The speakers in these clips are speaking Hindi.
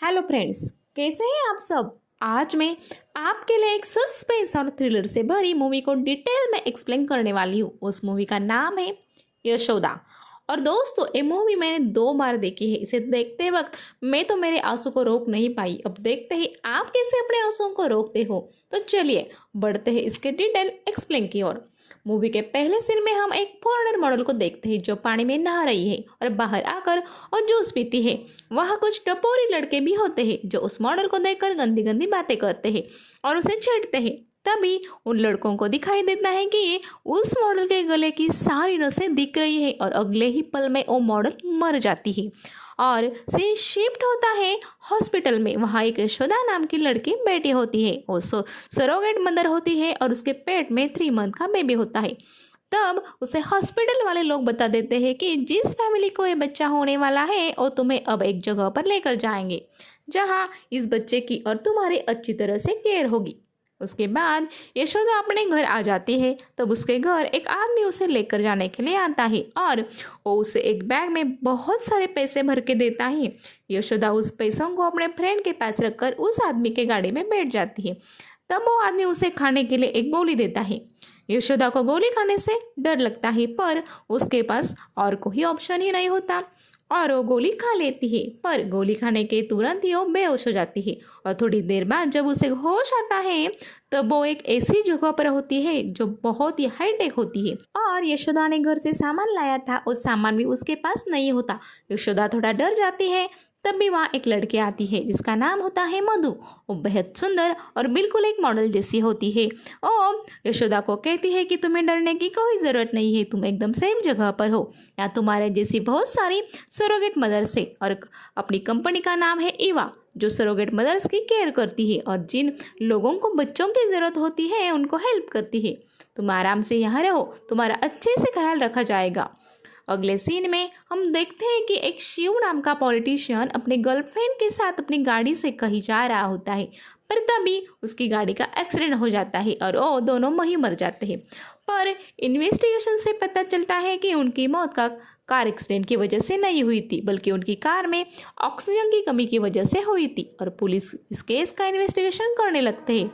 हेलो फ्रेंड्स, कैसे हैं आप सब। आज मैं आपके लिए एक सस्पेंस और थ्रिलर से भरी मूवी को डिटेल में एक्सप्लेन करने वाली हूँ। उस मूवी का नाम है यशोदा। और दोस्तों, ये मूवी मैंने 2 बार देखी है। इसे देखते वक्त मैं तो मेरे आंसू को रोक नहीं पाई। अब देखते ही आप कैसे अपने आंसुओं को रोकते हो। तो चलिए बढ़ते हैं इसके डिटेल एक्सप्लेन की ओर। मूवी के पहले सीन में हम एक फॉरेनर मॉडल को देखते हैं जो पानी में नहा रही है और बाहर आकर और जूस पीती है। वहाँ कुछ टपोरी लड़के भी होते हैं जो उस मॉडल को देखकर गंदी गंदी बातें करते हैं और उसे छेड़ते हैं। तभी उन लड़कों को दिखाई देता है कि ये उस मॉडल के गले की सारी नसें दिख रही है और अगले ही पल में वो मॉडल मर जाती है और से शिफ्ट होता है हॉस्पिटल में। वहाँ एक यशोदा नाम की लड़की बेटी होती है। वो सरोगेट मदर होती है और उसके पेट में 3 मंथ का बेबी होता है। तब उसे हॉस्पिटल वाले लोग बता देते हैं कि जिस फैमिली को ये बच्चा होने वाला है वो तुम्हें अब एक जगह पर लेकर जाएंगे जहाँ इस बच्चे की और तुम्हारी अच्छी तरह से केयर होगी। उसके बाद यशोदा अपने घर आ जाती है। तब उसके घर एक आदमी उसे लेकर जाने के लिए आता है और वो उसे एक बैग में बहुत सारे पैसे भर के देता है। यशोदा उस पैसों को अपने फ्रेंड के पास रखकर उस आदमी के गाड़ी में बैठ जाती है। तब वो आदमी उसे खाने के लिए एक गोली देता है। यशोदा को गोली खाने से डर लगता है पर उसके पास और कोई ऑप्शन ही नहीं होता और वो गोली खा लेती है। पर गोली खाने के तुरंत ही वो बेहोश हो जाती है और थोड़ी देर बाद जब उसे होश आता है तब वो एक ऐसी जगह पर होती है जो बहुत ही हाईटेक होती है। और यशोदा ने घर से सामान लाया था, उस सामान भी उसके पास नहीं होता। यशोदा थोड़ा डर जाती है। तब भी वहाँ एक लड़की आती है जिसका नाम होता है मधु। वो बेहद सुंदर और बिल्कुल एक मॉडल जैसी होती है। और यशोदा को कहती है कि तुम्हें डरने की कोई ज़रूरत नहीं है, तुम एकदम सेम जगह पर हो। यहाँ तुम्हारे जैसी बहुत सारी सरोगेट मदर्स है और अपनी कंपनी का नाम है ईवा जो सरोगेट मदर्स की केयर करती है और जिन लोगों को बच्चों की ज़रूरत होती है उनको हेल्प करती है। तुम आराम से यहाँ रहो, तुम्हारा अच्छे से ख्याल रखा जाएगा। अगले सीन में हम देखते हैं कि एक शिव नाम का पॉलिटिशियन अपने गर्लफ्रेंड के साथ अपनी गाड़ी से कहीं जा रहा होता है पर तभी उसकी गाड़ी का एक्सीडेंट हो जाता है और वो दोनों वहीं मर जाते हैं। पर इन्वेस्टिगेशन से पता चलता है कि उनकी मौत का कार एक्सीडेंट की वजह से नहीं हुई थी बल्कि उनकी कार में ऑक्सीजन की कमी की वजह से हुई थी और पुलिस इस केस का इन्वेस्टिगेशन करने लगते हैं।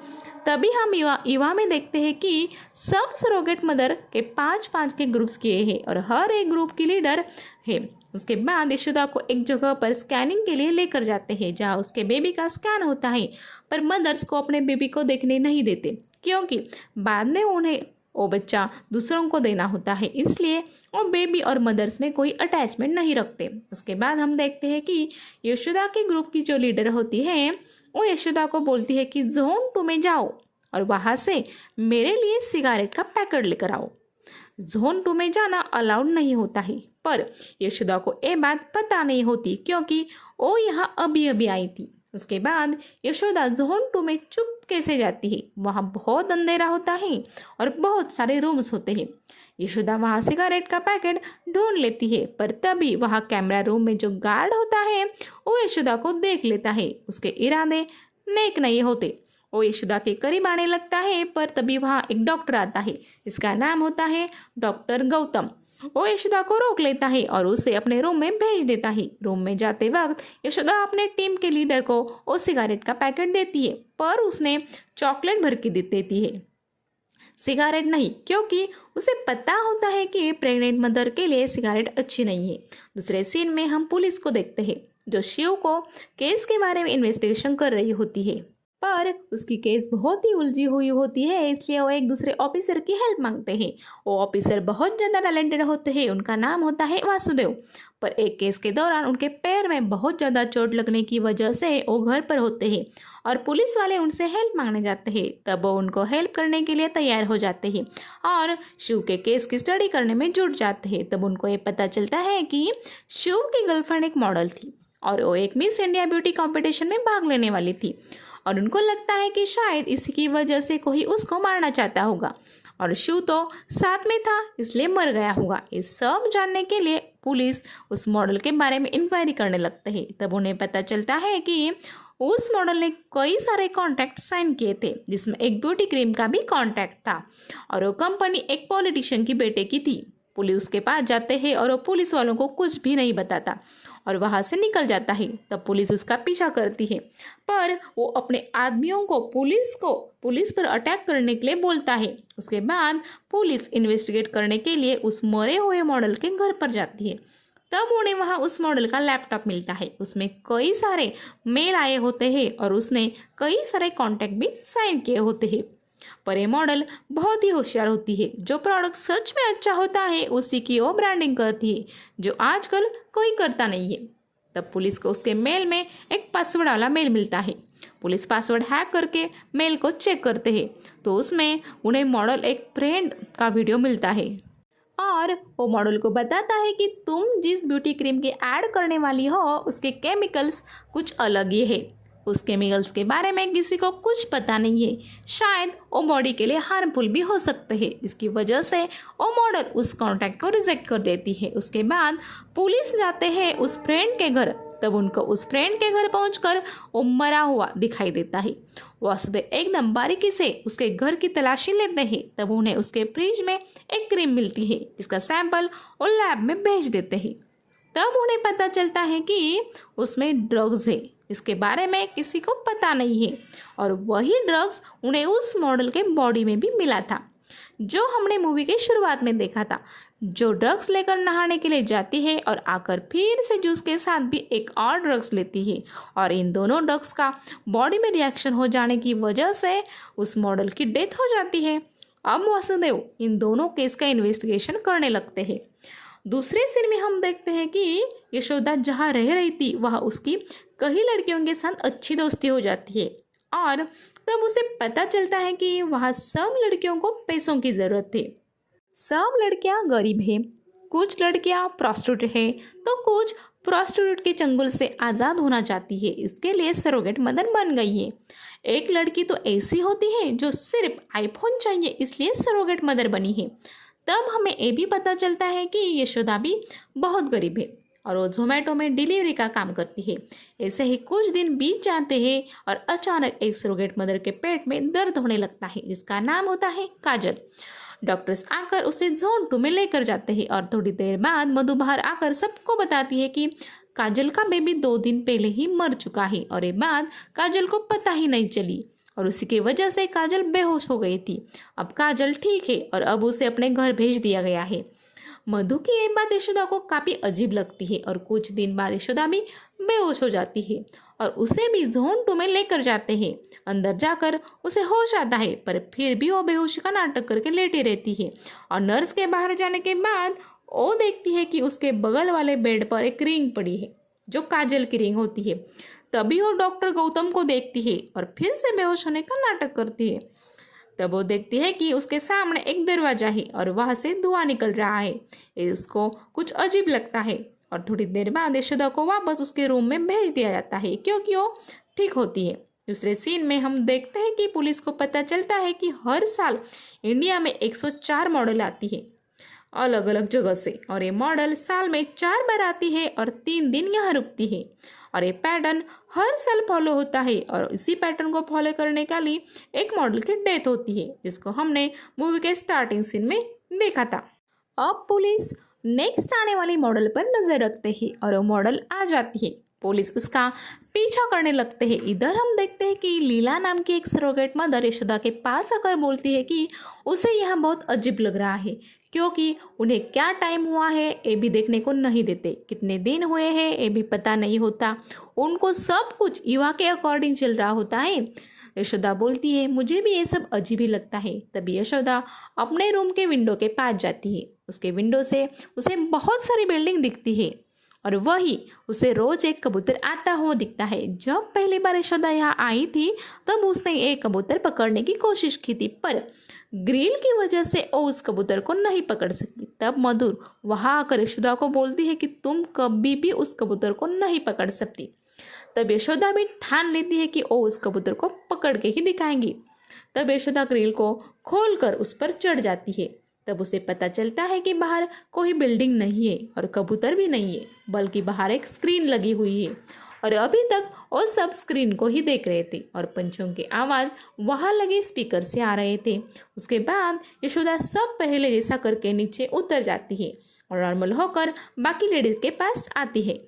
तभी हम युवा में देखते हैं कि सब सरोगेट मदर के 5-5 के ग्रुप्स किए हैं और हर एक ग्रुप की लीडर है। उसके बाद यशोदा को एक जगह पर स्कैनिंग के लिए लेकर जाते हैं जहाँ उसके बेबी का स्कैन होता है। पर मदर्स को अपने बेबी को देखने नहीं देते क्योंकि बाद में उन्हें वो बच्चा दूसरों को देना होता है, इसलिए वो बेबी और मदर्स में कोई अटैचमेंट नहीं रखते। उसके बाद हम देखते हैं कि यशोदा के ग्रुप की जो लीडर होती है वो यशोदा को बोलती है कि जोन 2 में जाओ और वहाँ से मेरे लिए सिगारेट का पैकेट लेकर आओ। जोन 2 में जाना अलाउड नहीं होता है पर यशोदा को ये बात पता नहीं होती क्योंकि वो यहाँ अभी अभी आई थी। उसके बाद यशोदा जोन 2 में चुपके से जाती है। वहाँ बहुत अंधेरा होता है और बहुत सारे रूम्स होते हैं। यशोदा वहाँ सिगारेट का पैकेट ढूंढ लेती है पर तभी वहाँ कैमरा रूम में जो गार्ड होता है वो यशोदा को देख लेता है। उसके इरादे नेक नहीं होते। वो यशोदा के करीब आने लगता है पर तभी वहाँ एक डॉक्टर आता है। इसका नाम होता है डॉक्टर गौतम। वो यशोदा को रोक लेता है और उसे अपने रूम में भेज देता है। रूम में जाते वक्त यशोदा अपने टीम के लीडर को वो सिगारेट का पैकेट देती है पर उसने चॉकलेट भर के देती है, सिगारेट नहीं, क्योंकि उसे पता होता है कि प्रेग्नेंट मदर के लिए सिगारेट अच्छी नहीं है। दूसरे सीन में हम पुलिस को देखते हैं जो शिव को केस के बारे में इन्वेस्टिगेशन कर रही होती है पर उसकी केस बहुत ही उलझी हुई होती है, इसलिए वो एक दूसरे ऑफिसर की हेल्प मांगते हैं। वो ऑफिसर बहुत ज़्यादा टैलेंटेड होते हैं, उनका नाम होता है वासुदेव। पर एक केस के दौरान उनके पैर में बहुत ज़्यादा चोट लगने की वजह से वो घर पर होते हैं और पुलिस वाले उनसे हेल्प मांगने जाते हैं। तब वो उनको हेल्प करने के लिए तैयार हो जाते हैं और शिव के केस की स्टडी करने में जुट जाते हैं। तब उनको ये पता चलता है कि शिव की गर्लफ्रेंड एक मॉडल थी और वो एक मिस इंडिया ब्यूटी कॉम्पिटिशन में भाग लेने वाली थी और उनको लगता है कि शायद इसी की वजह से कोई उसको मारना चाहता होगा और शिव तो साथ में था इसलिए मर गया होगा। ये सब जानने के लिए पुलिस उस मॉडल के बारे में इंक्वायरी करने लगते हैं। तब उन्हें पता चलता है कि उस मॉडल ने कई सारे कॉन्ट्रैक्ट साइन किए थे जिसमें एक ब्यूटी क्रीम का भी कॉन्ट्रैक्ट था और वो कंपनी एक पॉलिटिशियन की बेटे की थी। पुलिस के पास जाते हैं और वो पुलिस वालों को कुछ भी नहीं बताता और वहाँ से निकल जाता है। तब पुलिस उसका पीछा करती है, पर वो अपने आदमियों को पुलिस पर अटैक करने के लिए बोलता है। उसके बाद पुलिस इन्वेस्टिगेट करने के लिए उस मरे हुए मॉडल के घर पर जाती है। तब उन्हें वहाँ उस मॉडल का लैपटॉप मिलता है। उसमें कई सारे मेल आए होते हैं और उसने कई सारे कॉन्टैक्ट भी साइन किए होते हैं। पर ये मॉडल बहुत ही होशियार होती है। जो प्रोडक्ट सच में अच्छा होता है उसी की वो ब्रांडिंग करती है, जो आजकल कोई करता नहीं है। तब पुलिस को उसके मेल में एक पासवर्ड वाला मेल मिलता है। पुलिस पासवर्ड हैक करके मेल को चेक करते हैं, तो उसमें उन्हें मॉडल एक फ्रेंड का वीडियो मिलता है और वो मॉडल को बताता है कि तुम जिस ब्यूटी क्रीम की ऐड करने वाली हो उसके केमिकल्स कुछ अलग ही है। उस केमिकल्स के बारे में किसी को कुछ पता नहीं है, शायद वो बॉडी के लिए हार्मफुल भी हो सकते हैं। इसकी वजह से वो मॉडल उस कॉन्ट्रैक्ट को रिजेक्ट कर देती है। उसके बाद पुलिस जाते हैं उस फ्रेंड के घर। तब उनको उस फ्रेंड के घर पहुंचकर वो मरा हुआ दिखाई देता है। वासुदेव एकदम बारीकी से उसके घर की तलाशी लेते हैं। तब उन्हें उसके फ्रिज में एक क्रीम मिलती है, जिसका सैंपल वो लैब में भेज देते हैं। तब उन्हें पता चलता है कि उसमें ड्रग्स है, इसके बारे में किसी को पता नहीं है, और वही ड्रग्स उन्हें उस मॉडल के बॉडी में भी मिला था, जो हमने मूवी के शुरुआत में देखा था। जो ड्रग्स लेकर नहाने के लिए जाती है और आकर फिर से जूस के साथ भी एक और ड्रग्स लेती है, और इन दोनों ड्रग्स का बॉडी में रिएक्शन हो जाने की वजह से उस मॉडल की डेथ हो जाती है। अब वासुदेव इन दोनों केस का इन्वेस्टिगेशन करने लगते हैं। दूसरे सीन में हम देखते हैं कि यशोदा जहाँ रह रही थी वहाँ उसकी कई लड़कियों के साथ अच्छी दोस्ती हो जाती है, और तब उसे पता चलता है कि वहाँ सब लड़कियों को पैसों की ज़रूरत है। सब लड़कियाँ गरीब हैं, कुछ लड़कियाँ प्रॉस्टिट्यूट हैं, तो कुछ प्रॉस्टिट्यूट के चंगुल से आज़ाद होना चाहती है। इसके लिए सरोगेट मदर बन गई है। एक लड़की तो ऐसी होती है जो सिर्फ आईफोन चाहिए, इसलिए सरोगेट मदर बनी है। तब हमें ये भी पता चलता है कि यशोदा भी बहुत गरीब है और वो जोमेटो में डिलीवरी का काम करती है। ऐसे ही कुछ दिन बीत जाते हैं और अचानक एक सरोगेट मदर के पेट में दर्द होने लगता है, जिसका नाम होता है काजल। डॉक्टर्स आकर उसे जोन 2 में लेकर जाते हैं और थोड़ी देर बाद मधु बाहर आकर सबको बताती है कि काजल का बेबी 2 दिन पहले ही मर चुका है, और ये बात काजल को पता ही नहीं चली, और उसी की वजह से काजल बेहोश हो गई थी। अब काजल ठीक है और अब उसे अपने घर भेज दिया गया है। मधु की ये बात यशोदा को काफ़ी अजीब लगती है और कुछ दिन बाद यशोदा भी बेहोश हो जाती है और उसे भी जोन 2 में लेकर जाते हैं। अंदर जाकर उसे होश आता है, पर फिर भी वो बेहोशी का नाटक करके लेटी रहती है, और नर्स के बाहर जाने के बाद वो देखती है कि उसके बगल वाले बेड पर एक रिंग पड़ी है, जो काजल की रिंग होती है। तभी वो डॉक्टर गौतम को देखती है और फिर से बेहोश होने का नाटक करती है। तब वो देखती है कि उसके सामने एक दरवाजा है और वहाँ से धुआं निकल रहा है। इसको कुछ अजीब लगता है और थोड़ी देर बाद यशोदा को वापस उसके रूम में भेज दिया जाता है, क्योंकि वो ठीक होती है। दूसरे सीन में हम देखते हैं कि पुलिस को पता चलता है कि हर साल इंडिया में 104 मॉडल आती है अलग अलग जगह से, और ये मॉडल साल में 4 बार आती है और 3 दिन यहाँ रुकती है, और ये पैटर्न हर साल फॉलो होता है। और इसी पैटर्न को फॉलो करने के लिए एक मॉडल की डेथ होती है, जिसको हमने मूवी के स्टार्टिंग सीन में देखा था। अब पुलिस नेक्स्ट आने वाली मॉडल पर नजर रखते हैं और वो मॉडल आ जाती है। पुलिस उसका पीछा करने लगते हैं। इधर हम देखते हैं कि लीला नाम की एक सरोगेट मदर यशोदा के पास आकर बोलती है कि उसे यहाँ बहुत अजीब लग रहा है, क्योंकि उन्हें क्या टाइम हुआ है ये भी देखने को नहीं देते, कितने दिन हुए हैं ये भी पता नहीं होता, उनको सब कुछ युवा के अकॉर्डिंग चल रहा होता है। यशोदा बोलती है मुझे भी ये सब अजीब ही लगता है। तभी यशोदा अपने रूम के विंडो के पास जाती है। उसके विंडो से उसे बहुत सारी बिल्डिंग दिखती है और वही उसे रोज एक कबूतर आता हुआ दिखता है। जब पहली बार यशोदा यहाँ आई थी तब उसने एक कबूतर पकड़ने की कोशिश की थी, पर ग्रिल की वजह से वो उस कबूतर को नहीं पकड़ सकी। तब मधुर वहाँ आकर यशोदा को बोलती है कि तुम कभी भी उस कबूतर को नहीं पकड़ सकती। तब यशोदा भी ठान लेती है कि वो उस कबूतर को पकड़ के ही दिखाएंगी। तब यशोदा ग्रिल को खोलकर उस पर चढ़ जाती है। तब उसे पता चलता है कि बाहर कोई बिल्डिंग नहीं है और कबूतर भी नहीं है, बल्कि बाहर एक स्क्रीन लगी हुई है, और अभी तक वो सब स्क्रीन को ही देख रहे थे और पंछियों की आवाज़ वहाँ लगे स्पीकर से आ रहे थे। उसके बाद यशोदा सब पहले जैसा करके नीचे उतर जाती है और नॉर्मल होकर बाकी लेडीज के पास आती है।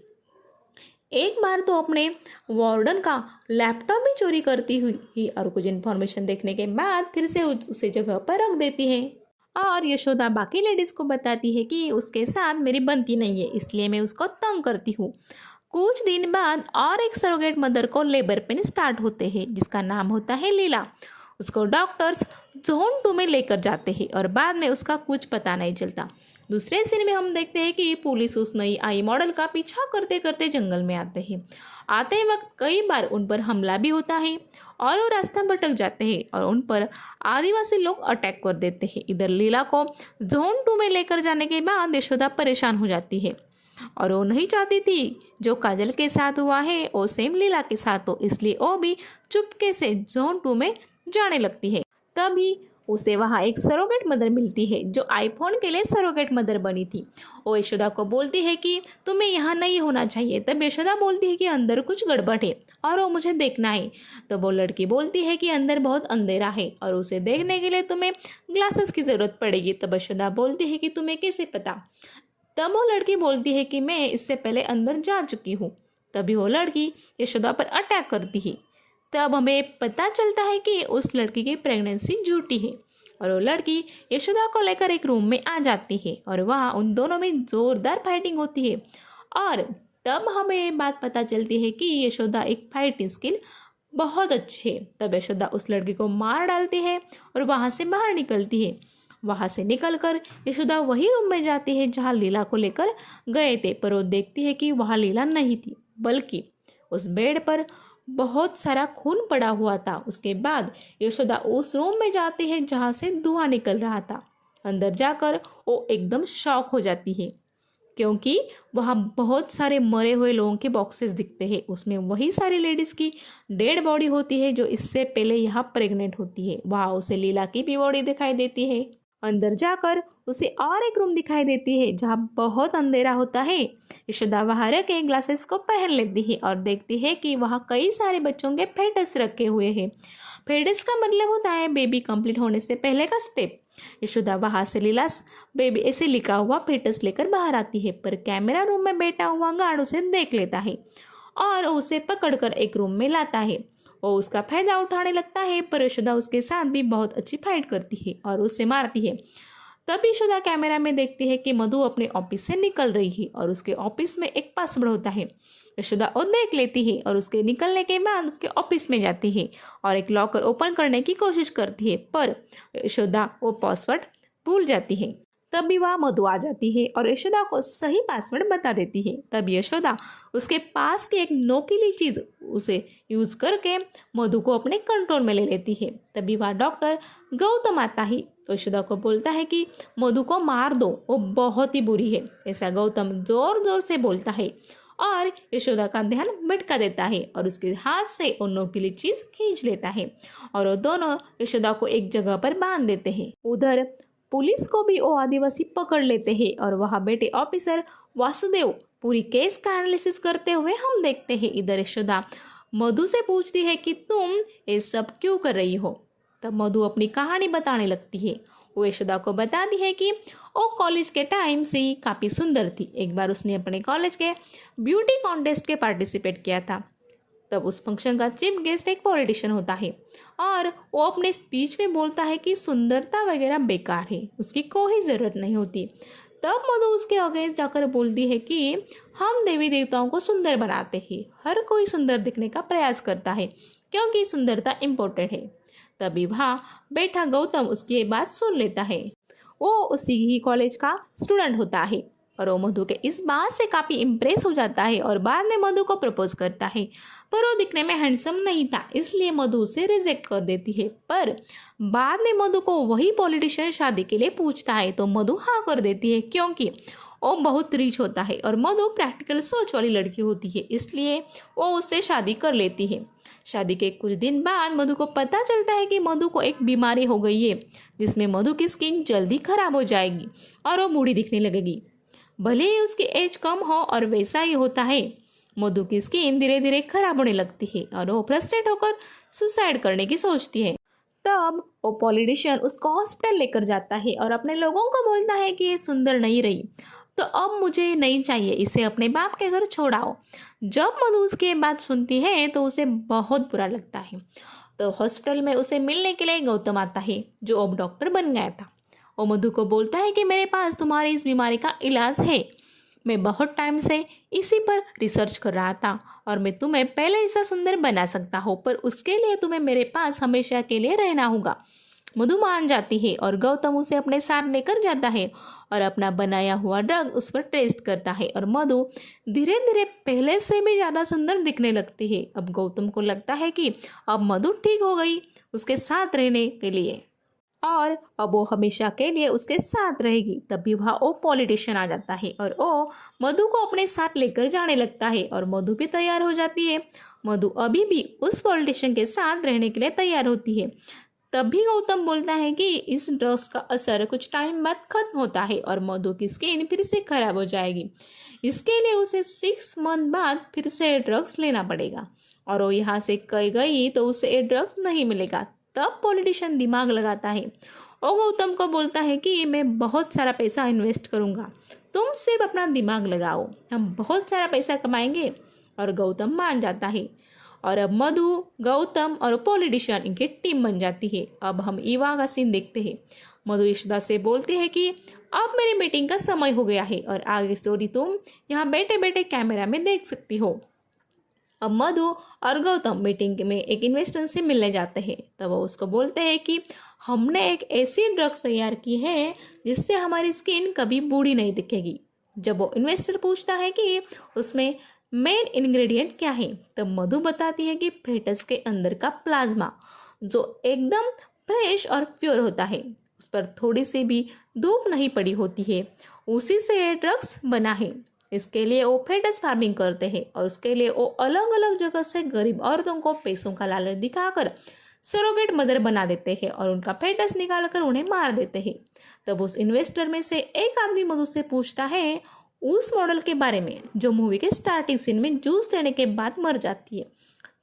एक बार तो अपने वार्डन का लैपटॉप भी चोरी करती हुई और कुछ इन्फॉर्मेशन देखने के बाद फिर से उसे जगह पर रख देती है। और यशोदा बाकी लेडीज को बताती है कि उसके साथ मेरी बनती नहीं है, इसलिए मैं उसको तंग करती हूँ। कुछ दिन बाद और एक सरोगेट मदर को लेबर पेन स्टार्ट होते हैं, जिसका नाम होता है लीला। उसको डॉक्टर्स जोन 2 में लेकर जाते हैं और बाद में उसका कुछ पता नहीं चलता। दूसरे सीन में हम देखते हैं कि पुलिस उस नई आई मॉडल का पीछा करते करते जंगल में आते हैं। आते वक्त कई बार उन पर हमला भी होता है और वो रास्ता भटक जाते हैं और उन पर आदिवासी लोग अटैक कर देते हैं। इधर लीला को जोन 2 में लेकर जाने के बाद यशोदा परेशान हो जाती है और वो नहीं चाहती थी जो काजल के साथ हुआ है वो सेम लीला के साथ हो, इसलिए वो भी चुपके से जोन 2 में जाने लगती है। तभी उसे वहाँ एक सरोगेट मदर मिलती है जो आईफोन के लिए सरोगेट मदर बनी थी। वो यशोदा को बोलती है कि तुम्हें यहाँ नहीं होना चाहिए। तब यशोदा बोलती है कि अंदर कुछ गड़बड़ है और वो मुझे देखना है। तो वो लड़की बोलती है कि अंदर बहुत अंधेरा है और उसे देखने के लिए तुम्हें ग्लासेस की ज़रूरत पड़ेगी। तब यशोदा बोलती है कि तुम्हें कैसे पता। तब वो लड़की बोलती है कि मैं इससे पहले अंदर जा चुकी हूँ। तभी वो लड़की यशोदा पर अटैक करती है। तब हमें पता चलता है कि उस लड़की की प्रेगनेंसी झूठी है और वो लड़की यशोदा को लेकर एक रूम में आ जाती है और वहाँ उन दोनों में ज़ोरदार फाइटिंग होती है। और तब हमें ये बात पता चलती है कि यशोदा एक फाइटिंग स्किल बहुत अच्छी है। तब यशोदा उस लड़की को मार डालती है और वहाँ से बाहर निकलती है। वहाँ से निकलकर यशोदा वही रूम में जाती है जहाँ लीला को लेकर गए थे, पर वो देखती है कि वहाँ लीला नहीं थी, बल्कि उस बेड पर बहुत सारा खून पड़ा हुआ था। उसके बाद यशोदा उस रूम में जाती है जहाँ से धुआं निकल रहा था। अंदर जाकर वो एकदम शॉक हो जाती है क्योंकि वहाँ बहुत सारे मरे हुए लोगों के बॉक्सेस दिखते हैं। उसमें वही सारी लेडीज़ की डेड बॉडी होती है जो इससे पहले यहाँ प्रेग्नेंट होती है। वहाँ उसे लीला की भी बॉडी दिखाई देती है। अंदर जाकर उसे और एक रूम दिखाई देती है जहाँ बहुत अंधेरा होता है। यशोदा वहाँ रख के ग्लासेस को पहन लेती है और देखती है कि वहाँ कई सारे बच्चों के फेटस रखे हुए हैं। फेटस का मतलब होता है बेबी कंप्लीट होने से पहले का स्टेप। यशोदा वहाँ से लीला बेबी ऐसे लिखा हुआ फेटस लेकर बाहर आती है, पर कैमरा रूम में बैठा हुआ गार्ड उसे देख लेता है और उसे पकड़कर एक रूम में लाता है। वो उसका फायदा उठाने लगता है, पर यशोदा उसके साथ भी बहुत अच्छी फाइट करती है और उसे मारती है। तब यशोदा कैमरा में देखती है कि मधु अपने ऑफिस से निकल रही है और उसके ऑफिस में एक पासवर्ड होता है। यशोदा वो देख लेती है और उसके निकलने के बाद उसके ऑफिस में जाती है और एक लॉकर ओपन करने की कोशिश करती है, पर यशोदा वो पासवर्ड भूल जाती है। तभी वह मधु आ जाती है और यशोदा को सही पासवर्ड बता देती है। तब यशोदा उसके पास की एक नोकीली चीज़ उसे यूज़ करके मधु को अपने कंट्रोल में ले लेती है। तभी वह डॉक्टर गौतम आता है तो यशोदा को बोलता है कि मधु को मार दो, वो बहुत ही बुरी है। ऐसा गौतम जोर जोर से बोलता है और यशोदा का ध्यान भटका देता है और उसके हाथ से वो नोकीली चीज़ खींच लेता है और वो दोनों यशोदा को एक जगह पर बांध देते हैं। उधर पुलिस को भी वो आदिवासी पकड़ लेते हैं और वहाँ बैठे ऑफिसर वासुदेव पूरी केस का एनालिसिस करते हुए हम देखते हैं। इधर यशोदा मधु से पूछती है कि तुम ये सब क्यों कर रही हो। तब मधु अपनी कहानी बताने लगती है। वो यशोदा को बताती है कि वो कॉलेज के टाइम से ही काफ़ी सुंदर थी। एक बार उसने अपने कॉलेज के ब्यूटी कॉन्टेस्ट के पार्टिसिपेट किया था। तब उस फंक्शन का चीफ गेस्ट एक पॉलिटिशियन होता है और वो अपने स्पीच में बोलता है कि सुंदरता वगैरह बेकार है, उसकी कोई ज़रूरत नहीं होती। तब मधु उसके अगेंस्ट जाकर बोलती है कि हम देवी देवताओं को सुंदर बनाते हैं, हर कोई सुंदर दिखने का प्रयास करता है क्योंकि सुंदरता इम्पोर्टेंट है। तभी वहाँ बैठा गौतम उसकी बात सुन लेता है। वो उसी ही कॉलेज का स्टूडेंट होता है और वो मधु के इस बात से काफ़ी इम्प्रेस हो जाता है और बाद में मधु को प्रपोज करता है, पर वो दिखने में हैंडसम नहीं था, इसलिए मधु उसे रिजेक्ट कर देती है। पर बाद में मधु को वही पॉलिटिशियन शादी के लिए पूछता है तो मधु हाँ कर देती है क्योंकि वो बहुत रिच होता है और मधु प्रैक्टिकल सोच वाली लड़की होती है, इसलिए वो उससे शादी कर लेती है। शादी के कुछ दिन बाद मधु को पता चलता है कि मधु को एक बीमारी हो गई है जिसमें मधु की स्किन जल्दी खराब हो जाएगी और वो बूढ़ी दिखने लगेगी। भले ही उसकी एज कम हो और वैसा ही होता है, मधु की स्किन धीरे धीरे खराब होने लगती है और वो फ्रस्ट्रेट होकर सुसाइड करने की सोचती है। तब वो पॉलिटिशियन उसको हॉस्पिटल लेकर जाता है और अपने लोगों को बोलता है कि ये सुंदर नहीं रही तो अब मुझे नहीं चाहिए, इसे अपने बाप के घर छोड़ाओ। जब मधु उसकी ये बात सुनती है तो उसे बहुत बुरा लगता है। तो हॉस्पिटल में उसे मिलने के लिए गौतम आता है, जो अब डॉक्टर बन गया था। वो मधु को बोलता है कि मेरे पास तुम्हारी इस बीमारी का इलाज है। मैं बहुत टाइम से इसी पर रिसर्च कर रहा था और मैं तुम्हें पहले ऐसा सुंदर बना सकता हूँ, पर उसके लिए तुम्हें मेरे पास हमेशा के लिए रहना होगा। मधु मान जाती है और गौतम उसे अपने साथ लेकर जाता है और अपना बनाया हुआ ड्रग उस पर टेस्ट करता है और मधु धीरे धीरे पहले से भी ज़्यादा सुंदर दिखने लगती है। अब गौतम को लगता है कि अब मधु ठीक हो गई उसके साथ रहने के लिए और अब वो हमेशा के लिए उसके साथ रहेगी। तभी वहाँ वो पॉलिटिशियन आ जाता है और वो मधु को अपने साथ लेकर जाने लगता है और मधु भी तैयार हो जाती है। मधु अभी भी उस पॉलिटिशियन के साथ रहने के लिए तैयार होती है। तभी गौतम बोलता है कि इस ड्रग्स का असर कुछ टाइम बाद खत्म होता है और मधु की स्किन फिर से खराब हो जाएगी। इसके लिए उसे 6 मंथ बाद फिर से ड्रग्स लेना पड़ेगा और वो यहाँ से कहीं गई तो उसे ये ड्रग्स नहीं मिलेगा। तब पॉलिटिशियन दिमाग लगाता है और गौतम को बोलता है कि मैं बहुत सारा पैसा इन्वेस्ट करूँगा, तुम सिर्फ अपना दिमाग लगाओ, हम बहुत सारा पैसा कमाएंगे। और गौतम मान जाता है और अब मधु, गौतम और पॉलिटिशियन इनकी टीम बन जाती है। अब हम ईवा का सीन देखते हैं। मधु यशोदा से बोलती है कि अब मेरी मीटिंग का समय हो गया है और आगे स्टोरी तुम यहाँ बैठे बैठे कैमरा में देख सकती हो। अब मधु और गौतम मीटिंग में एक इन्वेस्टर से मिलने जाते हैं। तब वो उसको बोलते हैं कि हमने एक ऐसी ड्रग्स तैयार की है जिससे हमारी स्किन कभी बूढ़ी नहीं दिखेगी। जब वो इन्वेस्टर पूछता है कि उसमें मेन इंग्रेडिएंट क्या है, तब मधु बताती है कि फेटस के अंदर का प्लाज्मा जो एकदम फ्रेश और प्योर होता है, उस पर थोड़ी सी भी धूप नहीं पड़ी होती है, उसी से ये ड्रग्स बना है। इसके लिए वो फेटस फार्मिंग करते हैं और उसके लिए वो अलग अलग जगह से गरीब औरतों को पैसों का लालच दिखाकर सरोगेट मदर बना देते हैं और उनका फेटस निकालकर उन्हें मार देते हैं। तब उस इन्वेस्टर में से एक आदमी मधु से पूछता है उस मॉडल के बारे में जो मूवी के स्टार्टिंग सीन में जूस लेने के बाद मर जाती है।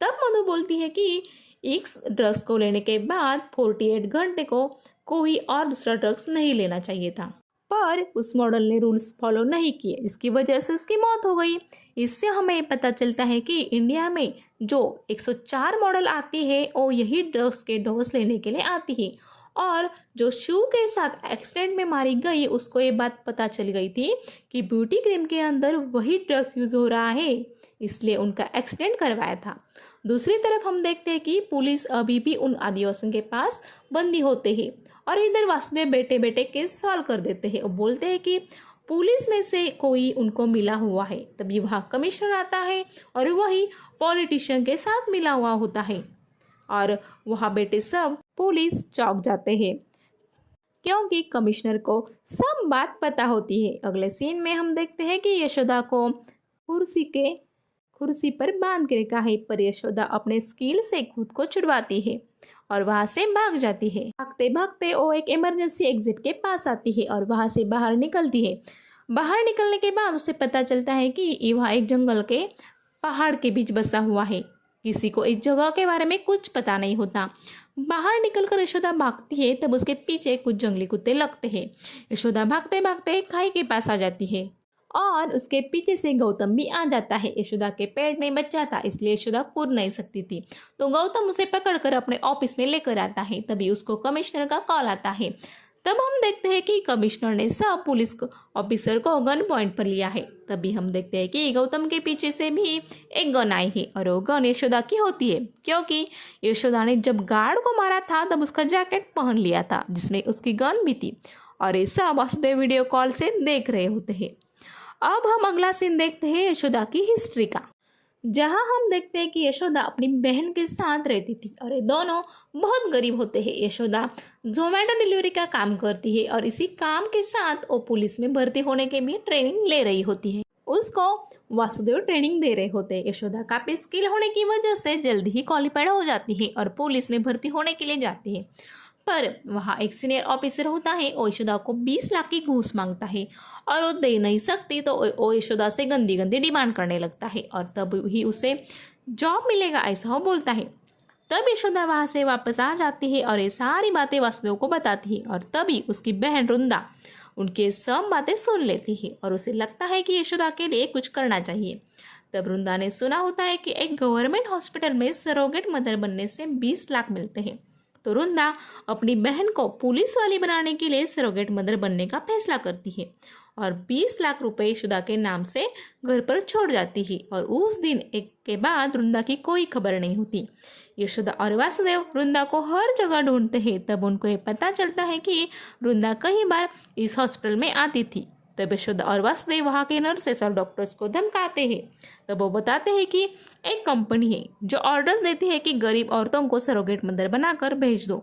तब मधु बोलती है कि इस ड्रग्स को लेने के बाद 48 घंटे को कोई और दूसरा ड्रग्स नहीं लेना चाहिए था, पर उस मॉडल ने रूल्स फॉलो नहीं किए, इसकी वजह से उसकी मौत हो गई। इससे हमें पता चलता है कि इंडिया में जो 104 मॉडल आती है वो यही ड्रग्स के डोज लेने के लिए आती है और जो शिव के साथ एक्सीडेंट में मारी गई उसको ये बात पता चल गई थी कि ब्यूटी क्रीम के अंदर वही ड्रग्स यूज़ हो रहा है, इसलिए उनका एक्सीडेंट करवाया था। दूसरी तरफ हम देखते हैं कि पुलिस अभी भी उन आदिवासियों के पास बंदी होते हैं और इधर वासुदेव बेटे बेटे केस सॉल्व कर देते हैं और बोलते हैं कि पुलिस में से कोई उनको मिला हुआ है। तभी वहाँ कमिश्नर आता है और वही पॉलिटिशियन के साथ मिला हुआ होता है और वहाँ बेटे सब पुलिस चौंक जाते हैं क्योंकि कमिश्नर को सब बात पता होती है। अगले सीन में हम देखते हैं कि यशोदा को कुर्सी पर बांध के रखा है, पर यशोदा अपने स्किल से खुद को छुड़वाती है और वहाँ से भाग जाती है। भागते भागते वो एक इमरजेंसी एग्जिट के पास आती है और वहाँ से बाहर निकलती है। बाहर निकलने के बाद उसे पता चलता है कि वह एक जंगल के पहाड़ के बीच बसा हुआ है। किसी को इस जगह के बारे में कुछ पता नहीं होता। बाहर निकलकर यशोदा भागती है, तब उसके पीछे कुछ जंगली कुत्ते लगते हैं। यशोदा भागते भागते खाई के पास आ जाती है और उसके पीछे से गौतम भी आ जाता है। यशोदा के पेट में बच्चा था, इसलिए यशोदा कूद नहीं सकती थी, तो गौतम उसे पकड़कर अपने ऑफिस में लेकर आता है। तभी उसको कमिश्नर का कॉल आता है। तब हम देखते हैं कि कमिश्नर ने सब पुलिस ऑफिसर को गन पॉइंट पर लिया है। तभी हम देखते हैं कि गौतम के पीछे से भी एक गन आई है और वो गन यशोदा की होती है, क्योंकि यशोदा ने जब गार्ड को मारा था तब उसका जैकेट पहन लिया था जिसमें उसकी गन भी थी और ये सब वासुदेव वीडियो कॉल से देख रहे होते हैं। अब हम अगला सीन देखते हैं यशोदा की हिस्ट्री का, जहां हम देखते हैं कि यशोदा अपनी बहन के साथ रहती थी और ये दोनों बहुत गरीब होते हैं। यशोदा जोमेटो डिलीवरी का काम करती है और इसी काम के साथ वो पुलिस में भर्ती होने के भी ट्रेनिंग ले रही होती है। उसको वासुदेव ट्रेनिंग दे रहे होते हैं। यशोदा काफ़ी स्किल होने की वजह से जल्दी ही क्वालिफाइड हो जाती है और पुलिस में भर्ती होने के लिए जाती है। पर वहाँ एक सीनियर ऑफिसर होता है, वो यशोदा को 20 लाख की घूस मांगता है और वो दे नहीं सकती, तो वो यशोदा से गंदी गंदी डिमांड करने लगता है और तब ही उसे जॉब मिलेगा ऐसा वो बोलता है। तब यशोदा वहाँ से वापस आ जाती है और ये सारी बातें वासुदेव को बताती है और तभी उसकी बहन वृंदा उनके सब बातें सुन लेती है और उसे लगता है कि यशोदा के लिए कुछ करना चाहिए। तब वृंदा ने सुना होता है कि एक गवर्नमेंट हॉस्पिटल में सरोगेट मदर बनने से 20 लाख मिलते हैं। तो वृंदा अपनी बहन को पुलिस वाली बनाने के लिए सरोगेट मदर बनने का फैसला करती है और 20 लाख रुपए यशोदा के नाम से घर पर छोड़ जाती है। और उस दिन एक के बाद वृंदा की कोई खबर नहीं होती। यशोदा और वासुदेव वृंदा को हर जगह ढूंढते हैं। तब उनको ये पता चलता है कि वृंदा कई बार इस हॉस्पिटल में आती थी। तब यशोदा और वासुदेव वहाँ के नर्सेस और डॉक्टर्स को धमकाते हैं। तब वो बताते हैं कि एक कंपनी है जो ऑर्डर्स देती है कि गरीब औरतों को सरोगेट मदर बनाकर भेज दो,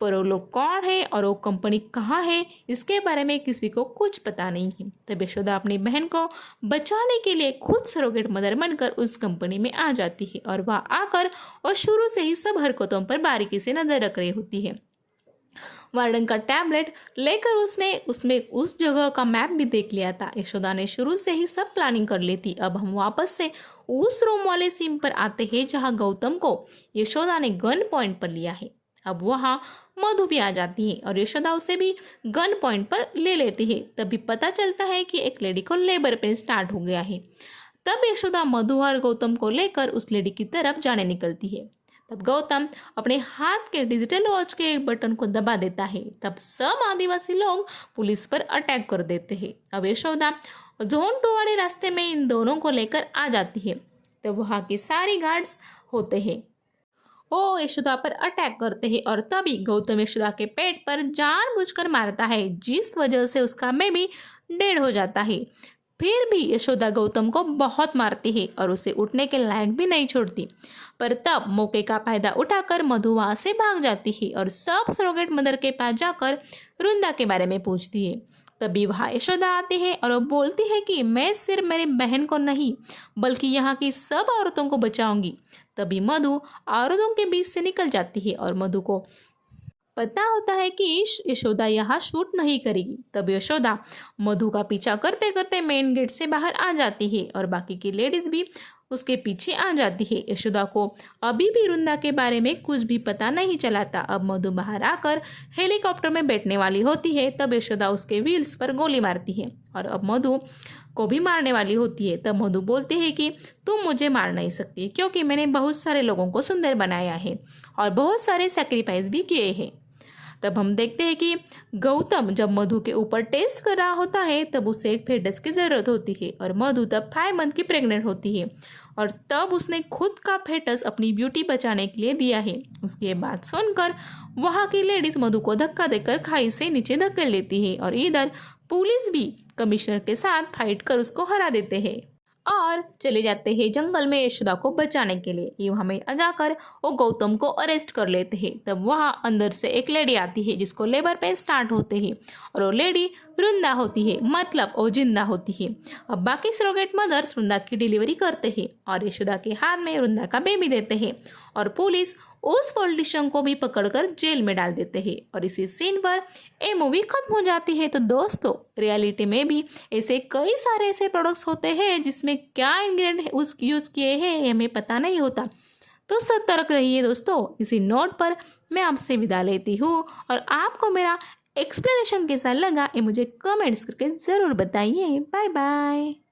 पर वो लोग कौन है और वो कंपनी कहाँ है इसके बारे में किसी को कुछ पता नहीं है। तब यशोदा अपनी बहन को बचाने के लिए खुद सरोगेट मदर बनकर उस कंपनी में आ जाती है और वह आकर और शुरू से ही सब हरकतों पर बारीकी से नजर रख रही होती है। वार्डन का टैबलेट लेकर उसने उसमें उस जगह का मैप भी देख लिया था। यशोदा ने शुरू से ही सब प्लानिंग कर ली थी। अब हम वापस से उस रूम वाले सीन पर आते हैं जहां गौतम को यशोदा ने गन पॉइंट पर लिया है। अब वहां मधु भी आ जाती है और यशोदा उसे भी गन पॉइंट पर ले लेती है। तभी पता चलता है कि एक लेडी को लेबर पेन स्टार्ट हो गया है। तब यशोदा मधु और गौतम को लेकर उस लेडी की तरफ जाने निकलती है। तब गौतम अपने हाथ के डिजिटल वॉच के एक बटन को दबा देता है। तब सब आदिवासी लोग पुलिस पर अटैक कर देते हैं। अब यशोदा जोन 2 वाले रास्ते में इन दोनों को लेकर आ जाती है। तब वहाँ के सारी गार्ड्स होते हैं, वो यशोदा पर अटैक करते हैं और तभी गौतम यशोदा के पेट पर जानबूझकर मारता है, जिस वजह से उसका बेबी डेड हो जाता है। फिर भी यशोदा गौतम को बहुत मारती है और उसे उठने के लायक भी नहीं छोड़ती। पर तब मौके का फायदा उठाकर मधु वहाँ से भाग जाती है और सब सरोगेट मदर के पास जाकर वृंदा के बारे में पूछती है। तभी वहाँ यशोदा आती है और वो बोलती है कि मैं सिर्फ मेरी बहन को नहीं बल्कि यहाँ की सब औरतों को बचाऊंगी। तभी मधु औरतों के बीच से निकल जाती है और मधु को पता होता है कि यशोदा यहाँ शूट नहीं करेगी। तब यशोदा मधु का पीछा करते करते मेन गेट से बाहर आ जाती है और बाकी की लेडीज भी उसके पीछे आ जाती है। यशोदा को अभी भी वृंदा के बारे में कुछ भी पता नहीं चला था। अब मधु बाहर आकर हेलीकॉप्टर में बैठने वाली होती है। तब यशोदा उसके व्हील्स पर गोली मारती है और अब मधु को भी मारने वाली होती है। तब मधु बोलती है कि तुम मुझे मार नहीं सकती क्योंकि मैंने बहुत सारे लोगों को सुंदर बनाया है और बहुत सारे सेक्रीफाइस भी किए हैं। तब हम देखते हैं कि गौतम जब मधु के ऊपर टेस्ट कर रहा होता है तब उसे एक फेटस की ज़रूरत होती है और मधु तब 5 मंथ की प्रेग्नेंट होती है और तब उसने खुद का फेटस अपनी ब्यूटी बचाने के लिए दिया है। उसके बाद सुनकर वहाँ की लेडीज मधु को धक्का देकर खाई से नीचे धकेल लेती है और इधर पुलिस भी कमिश्नर के साथ फाइट कर उसको हरा देते हैं और चले जाते हैं जंगल में यशोदा को बचाने के लिए। ये हमें जाकर वो गौतम को अरेस्ट कर लेते हैं। तब वहाँ अंदर से एक लेडी आती है जिसको लेबर पेन स्टार्ट होते हैं और वो लेडी वृंदा होती है, मतलब वो जिंदा होती है। अब बाकी सरोगेट मदर्स वृंदा की डिलीवरी करते हैं और यशोदा के हाथ में वृंदा का बेबी देते हैं और पुलिस उस पॉलिटिशियन को भी पकड़कर जेल में डाल देते हैं और इसी सीन पर ये मूवी खत्म हो जाती है। तो दोस्तों रियलिटी में भी ऐसे कई सारे ऐसे प्रोडक्ट्स होते हैं जिसमें क्या इंग्रेडिएंट उस यूज़ किए हैं हमें पता नहीं होता, तो सतर्क रहिए दोस्तों। इसी नोट पर मैं आपसे विदा लेती हूँ और आपको मेरा एक्सप्लेनेशन कैसा लगा ये मुझे कमेंट्स करके ज़रूर बताइए। Bye bye.